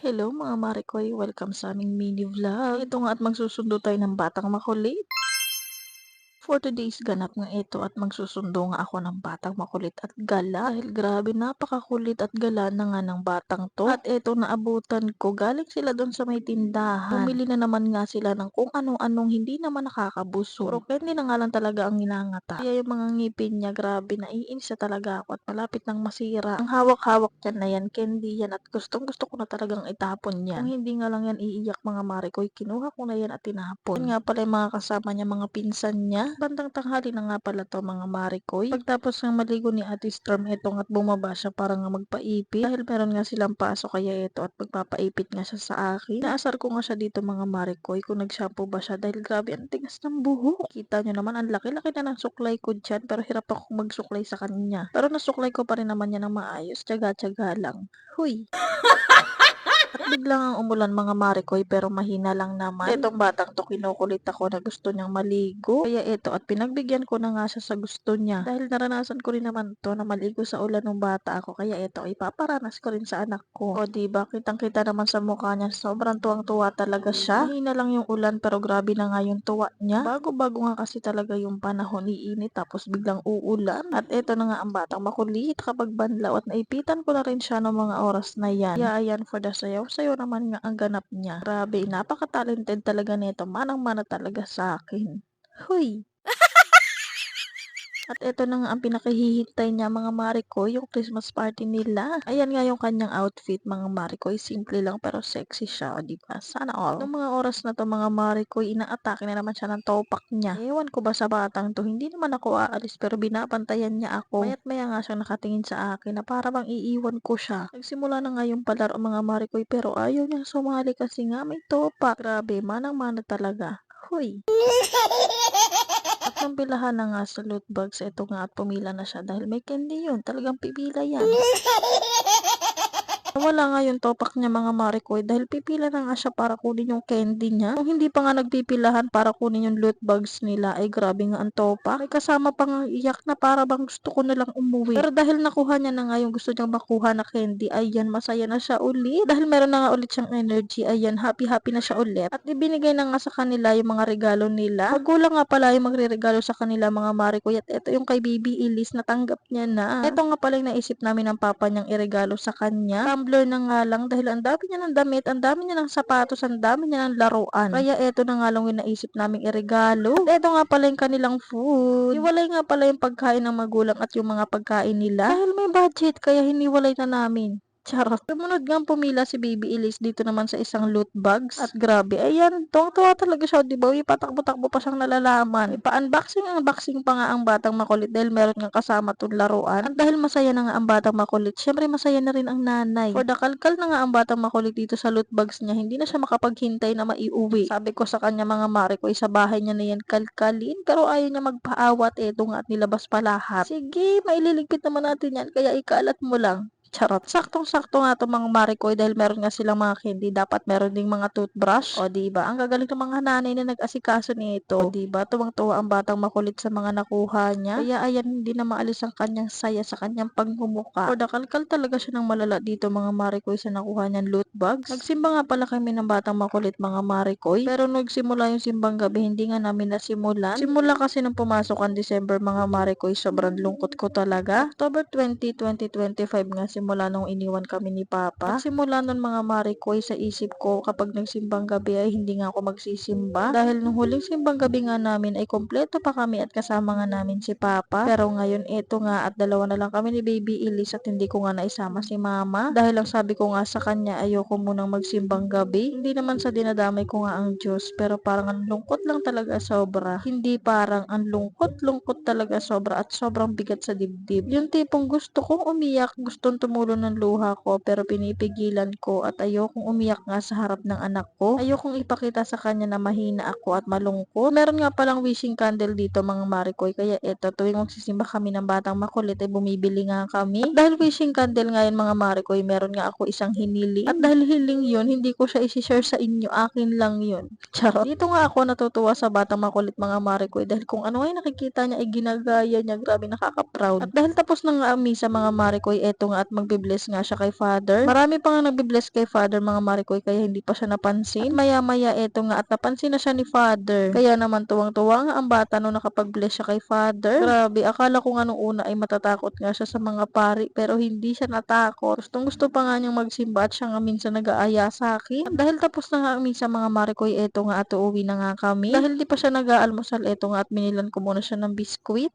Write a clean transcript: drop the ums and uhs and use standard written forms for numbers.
Hello mga Marikoy, welcome sa aming mini vlog. Ito nga at magsusundo tayo ng batang makulit. For today's ganap nga ito at magsusundo nga ako ng batang makulit at gala. Dahil grabe napakakulit at gala na nga ng batang to. At eto naabutan ko, galing sila doon sa may tindahan. Bumili na naman nga sila ng kung anong-anong hindi naman nakakabusog. Puro candy na nga lang talaga ang ginangata. Kaya yung mga ngipin niya, grabe naiinis na talaga ako at malapit nang masira. Ang hawak-hawak niya na yan, candy yan at gustong gusto ko na talagang itapon yan. Kung hindi nga lang yan iiyak mga Marikoy, kinuha ko na yan at tinapon. Yan nga pala yung mga kasama niya, mga pinsan niya. Bandang tanghali na nga pala to mga Marikoy. Pagtapos ng maligo ni Ate Storm, eto nga't bumaba siya para nga magpaipit. Dahil meron nga silang paso kaya eto at magpapaipit nga siya sa akin. Naasar ko nga siya dito mga Marikoy kung nag-shampoo ba siya dahil grabe ang tigas ng buhok. Kita nyo naman ang laki-laki na ng suklay ko dyan pero hirap ako magsuklay sa kanya. Pero nasuklay ko pa rin naman niya ng maayos, tsaga-tsaga lang. Huy! At biglang ang umulan mga Marikoy pero mahina lang naman. Etong batang to kinukulit ako na gusto niyang maligo. Kaya eto at pinagbigyan ko na nga siya sa gusto niya. Dahil naranasan ko rin naman to na maligo sa ulan nung bata ako. Kaya eto ipaparanas ko rin sa anak ko. O diba kitang kita naman sa mukha niya sobrang tuwang-tuwa talaga siya. Mahina lang yung ulan pero grabe na nga yung tuwa niya. Bago-bago nga kasi talaga yung panahon iinit tapos biglang uulan. At eto na nga ang batang makulit kapag banlaw at naipitan ko na rin siya ng mga oras na yan. Kaya ayan for the sayaw naman nga ang ganap niya. Grabe, napaka-talented talaga nito. Manang-mana talaga sa akin. Huy! At eto na nga ang pinakahihintay niya mga Marikoy, yung Christmas party nila. Ayan nga yung kanyang outfit mga Marikoy. Simple lang pero sexy siya, o diba? Sana all. Noong mga oras na to mga Marikoy, inaatake na naman siya ng topak niya. Ewan ko ba sa batang to, hindi naman ako aalis pero binabantayan niya ako. Maya't maya nga siyang nakatingin sa akin na para bang iiwan ko siya. Nagsimula na nga yung palaro mga Marikoy pero ayaw niyang sumali kasi nga may topak. Grabe, manang-mana talaga. Huy! At nung pilahan na nga sa loot bags, eto nga at pumila na siya dahil may candy yun. Talagang pipila yan. Wala nga yung topak niya mga Marikoy dahil pipila na nga siya para kunin yung candy niya. Kung hindi pa nga nagpipilahan para kunin yung loot bags nila ay grabe nga ang topak. May kasama pang iyak na para bang gusto ko na lang umuwi. Pero dahil nakuha niya na nga yung gusto niyang makuha na candy, ayan masaya na siya ulit. Dahil meron na nga ulit siyang energy, ayan happy-happy na siya ulit. At ibinigay na nga sa kanila yung mga regalo nila. Magulang nga pala yung magre-regalo sa kanila mga Marikoy at ito yung kay Baby Elise natanggap niya na. Ito nga pala yung naisip namin ng papa niyang iregalo sa kanya. Tumbler na nga lang dahil ang dami niya ng damit, ang dami niya ng sapatos, ang dami niya ng laruan. Kaya eto na nga lang yung naisip naming iregalo. At eto nga pala yung kanilang food. Hiwalay nga pala yung pagkain ng magulang at yung mga pagkain nila. Dahil may budget kaya hiniwalay na namin. Charot. Sumunod nga pumila si Baby Elise dito naman sa isang loot bags. At grabe, ayan, tuwang-tuwa talaga siya, di ba? Patakbo-takbo pa siyang nalalaman. Unboxing pa nga ang batang makulit dahil meron nga kasama tong laruan. At dahil masaya na nga ang batang makulit, syempre masaya na rin ang nanay. For the kalkal na nga ang batang makulit dito sa loot bags niya, hindi na siya makapaghintay na maiuwi. Sabi ko sa kanya mga Marikoy, sa bahay niya na yan kalkalin, pero ayaw niya magpaawat, eto nga at nilabas pa lahat. Sige, maililigpit naman natin yan, kaya ikalat mo lang. Charot. Saktong-sakto nga to mga Marikoy dahil meron nga silang mga candy. Dapat meron ding mga toothbrush. O diba? Ang gagaling ng mga nanay na nag-asikaso nito. O diba? Tuwang-tuwa ang batang makulit sa mga nakuha niya. Kaya ayan, hindi na maalis ang kanyang saya sa kanyang pagmumuka. O dakalkal talaga siya ng malala dito mga Marikoy sa nakuha niyang loot bags. Nagsimba nga pala kami ng batang makulit mga Marikoy. Pero nagsimula yung simbang gabi, hindi nga namin nasimulan. Simula kasi nung pumasok ang December mga Marikoy, sobrang lungkot ko talaga. October 20, 2025 nga simula nung iniwan kami ni Papa. At simula nun mga Marikoy sa isip ko kapag nagsimbang gabi ay hindi nga ako magsisimba. Dahil nung huling simbang gabi nga namin ay kompleto pa kami at kasama nga namin si Papa. Pero ngayon eto nga at dalawa na lang kami ni Baby Elise at hindi ko nga naisama si Mama. Dahil ang sabi ko nga sa kanya ayoko munang magsimbang gabi. Hindi naman sa dinadamay ko nga ang Diyos pero parang ang lungkot lang talaga sobra. Hindi parang ang lungkot talaga sobra at sobrang bigat sa dibdib. Yung tipong gusto kong umiyak, gustong tumulo ng luha ko pero pinipigilan ko at ayokong umiyak nga sa harap ng anak ko. Ayokong ipakita sa kanya na mahina ako at malungkot. Meron nga palang wishing candle dito mga Marikoy kaya eto tuwing magsisimba kami ng batang makulit ay bumibili nga kami. At dahil wishing candle ngayon mga Marikoy meron nga ako isang hiniling. At dahil hiling yun hindi ko siya isi-share sa inyo, akin lang yun. Charot. Dito nga ako natutuwa sa batang makulit mga Marikoy dahil kung ano ay nakikita niya ay ginagaya niya, grabe nakaka-proud. At dahil tapos na nga ang misa mga Marikoy, eto nga at magbe-bless nga siya kay Father. Marami pa nga nagbe-bless kay Father mga Marikoy kaya hindi pa siya napansin. At maya-maya eto nga at napansin na siya ni Father. Kaya naman tuwang-tuwa nga ang bata nung nakapag-bless siya kay Father. Grabe, akala ko nga nung una ay matatakot nga siya sa mga pari pero hindi siya natakot. Gustong-gusto pa nga niyang magsimba at siya nga minsan nag-aaya sa akin. At dahil tapos na nga minsan mga Marikoy eto nga at uuwi na nga kami. Dahil di pa siya nag-aalmusal eto nga at binilan ko muna siya ng biskwit.